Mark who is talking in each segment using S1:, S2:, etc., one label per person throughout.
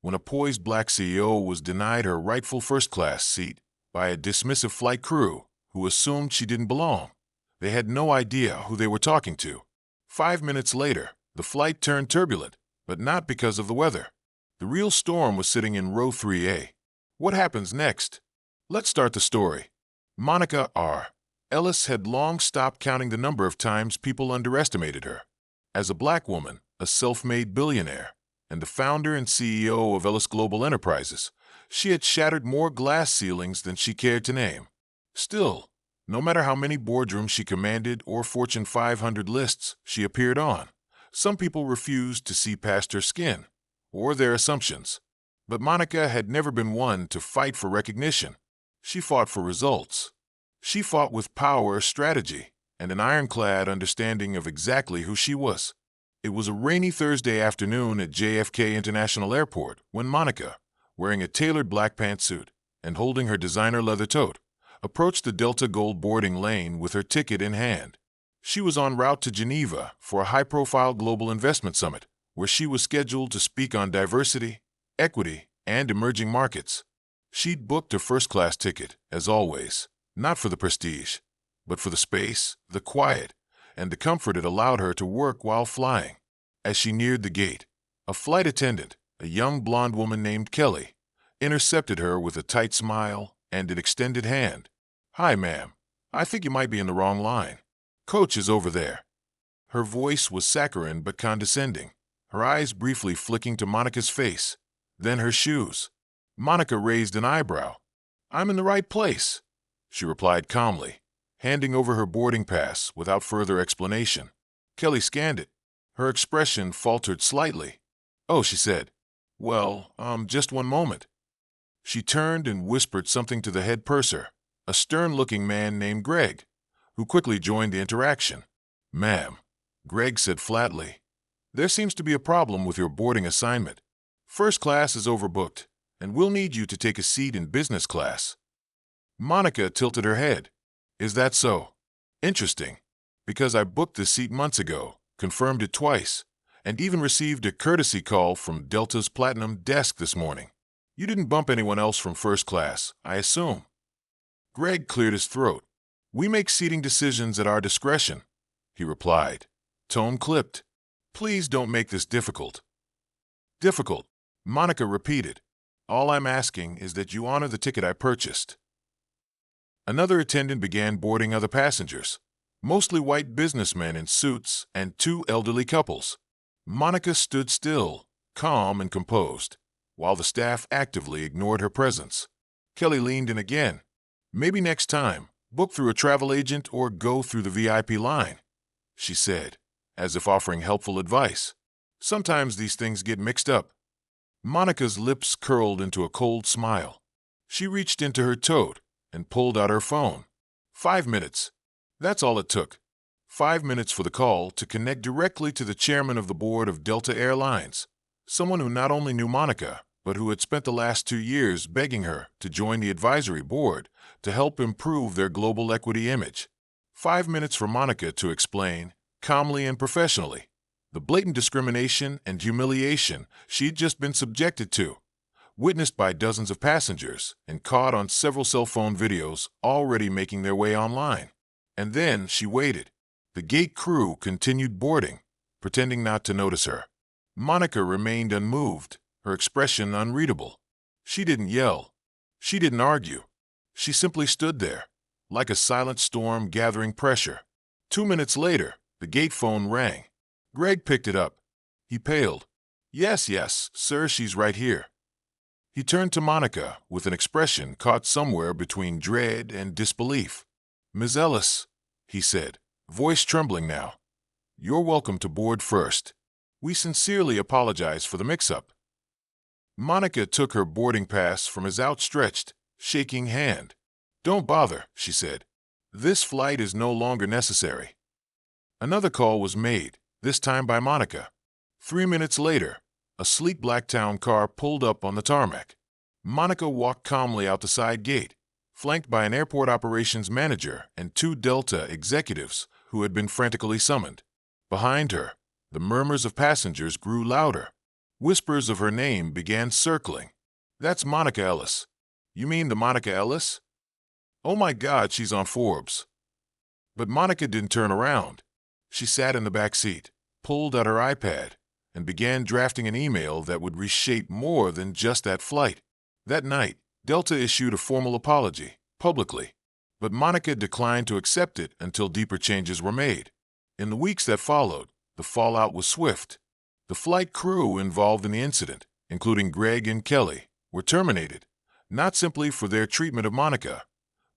S1: when a poised black CEO was denied her rightful first-class seat by a dismissive flight crew who assumed she didn't belong. They had no idea who they were talking to. 5 minutes later, the flight turned turbulent, but not because of the weather. The real storm was sitting in row 3A. What happens next? Let's start the story. Monica R. Ellis had long stopped counting the number of times people underestimated her. As a black woman, a self-made billionaire, and the founder and CEO of Ellis Global Enterprises, she had shattered more glass ceilings than she cared to name. Still, no matter how many boardrooms she commanded or Fortune 500 lists she appeared on, some people refused to see past her skin or their assumptions. But Monica had never been one to fight for recognition. She fought for results. She fought with power, strategy, and an ironclad understanding of exactly who she was. It was a rainy Thursday afternoon at JFK International Airport when Monica, wearing a tailored black pantsuit and holding her designer leather tote, approached the Delta Gold boarding lane with her ticket in hand. She was en route to Geneva for a high-profile global investment summit, where she was scheduled to speak on diversity, equity, and emerging markets. She'd booked a first-class ticket, as always, not for the prestige, but for the space, the quiet, and the comfort it allowed her to work while flying. As she neared the gate, a flight attendant, a young blonde woman named Kelly, intercepted her with a tight smile and an extended hand. "Hi, ma'am. I think you might be in the wrong line. Coach is over there." Her voice was saccharine but condescending, her eyes briefly flicking to Monica's face, then her shoes. Monica raised an eyebrow. "I'm in the right place," she replied calmly, handing over her boarding pass without further explanation. Kelly scanned it. Her expression faltered slightly. "Oh," she said. "Well, just one moment." She turned and whispered something to the head purser, a stern-looking man named Greg, who quickly joined the interaction. "Ma'am," Greg said flatly, "there seems to be a problem with your boarding assignment. First class is overbooked, and we'll need you to take a seat in business class." Monica tilted her head. "Is that so? Interesting, because I booked this seat months ago, confirmed it twice, and even received a courtesy call from Delta's Platinum desk this morning. You didn't bump anyone else from first class, I assume?" Greg cleared his throat. "We make seating decisions at our discretion," he replied, tone clipped. "Please don't make this difficult." "Difficult," Monica repeated. "All I'm asking is that you honor the ticket I purchased." Another attendant began boarding other passengers, mostly white businessmen in suits and two elderly couples. Monica stood still, calm and composed, while the staff actively ignored her presence. Kelly leaned in again. "Maybe next time, book through a travel agent or go through the VIP line," she said, as if offering helpful advice. "Sometimes these things get mixed up." Monica's lips curled into a cold smile. She reached into her tote and pulled out her phone. 5 minutes. That's all it took. 5 minutes for the call to connect directly to the chairman of the board of Delta Airlines, someone who not only knew Monica, but who had spent the last 2 years begging her to join the advisory board to help improve their global equity image. 5 minutes for Monica to explain, calmly and professionally, the blatant discrimination and humiliation she'd just been subjected to, witnessed by dozens of passengers and caught on several cell phone videos already making their way online. And then she waited. The gate crew continued boarding, pretending not to notice her. Monica remained unmoved, her expression unreadable. She didn't yell. She didn't argue. She simply stood there, like a silent storm gathering pressure. 2 minutes later, the gate phone rang. Greg picked it up. He paled. Yes, sir, she's right here." He turned to Monica with an expression caught somewhere between dread and disbelief. "Ms. Ellis," he said, voice trembling now, "you're welcome to board first. We sincerely apologize for the mix-up." Monica took her boarding pass from his outstretched, shaking hand. "Don't bother," she said. "This flight is no longer necessary." Another call was made, this time by Monica. 3 minutes later, a sleek black town car pulled up on the tarmac. Monica walked calmly out the side gate, flanked by an airport operations manager and 2 Delta executives who had been frantically summoned. Behind her, the murmurs of passengers grew louder. Whispers of her name began circling. That's Monica Ellis. You mean the Monica Ellis? Oh my God, she's on Forbes. But Monica didn't turn around. She sat in the back seat, pulled out her iPad, and began drafting an email that would reshape more than just that flight. That night, Delta issued a formal apology, publicly, but Monica declined to accept it until deeper changes were made. In the weeks that followed, the fallout was swift. The flight crew involved in the incident, including Greg and Kelly, were terminated, not simply for their treatment of Monica,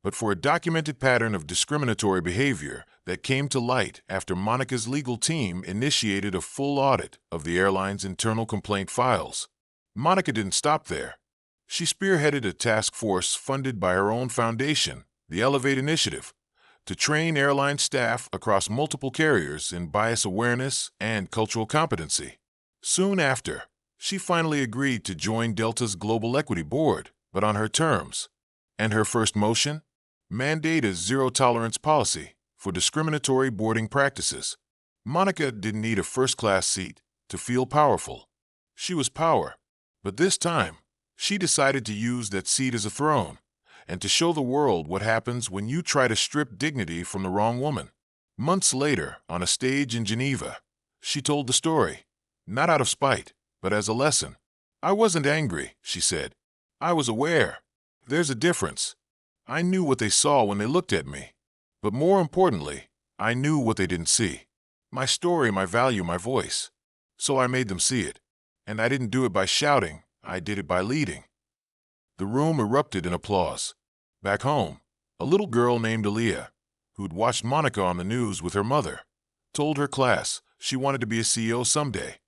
S1: but for a documented pattern of discriminatory behavior that came to light after Monica's legal team initiated a full audit of the airline's internal complaint files. Monica didn't stop there. She spearheaded a task force funded by her own foundation, the Elevate Initiative, to train airline staff across multiple carriers in bias awareness and cultural competency. Soon after, she finally agreed to join Delta's Global Equity Board, but on her terms. And her first motion? Mandate a zero-tolerance policy for discriminatory boarding practices. Monica didn't need a first-class seat to feel powerful. She was power, but this time, she decided to use that seat as a throne and to show the world what happens when you try to strip dignity from the wrong woman. Months later, on a stage in Geneva, she told the story, not out of spite, but as a lesson. I wasn't angry, she said. I was aware. There's a difference. I knew what they saw when they looked at me. But more importantly, I knew what they didn't see. My story, my value, my voice. So I made them see it. And I didn't do it by shouting. I did it by leading. The room erupted in applause. Back home, a little girl named Aaliyah, who'd watched Monica on the news with her mother, told her class she wanted to be a CEO someday.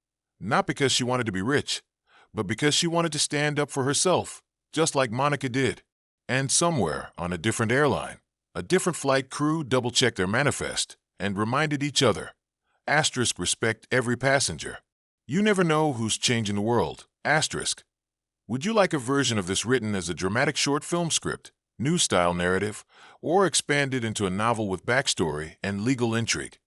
S1: Not because she wanted to be rich, but because she wanted to stand up for herself, just like Monica did. And somewhere on a different airline, a different flight crew double-checked their manifest and reminded each other, asterisk, respect every passenger. You never know who's changing the world, asterisk. Would you like a version of this written as a dramatic short film script, new style narrative, or expanded into a novel with backstory and legal intrigue?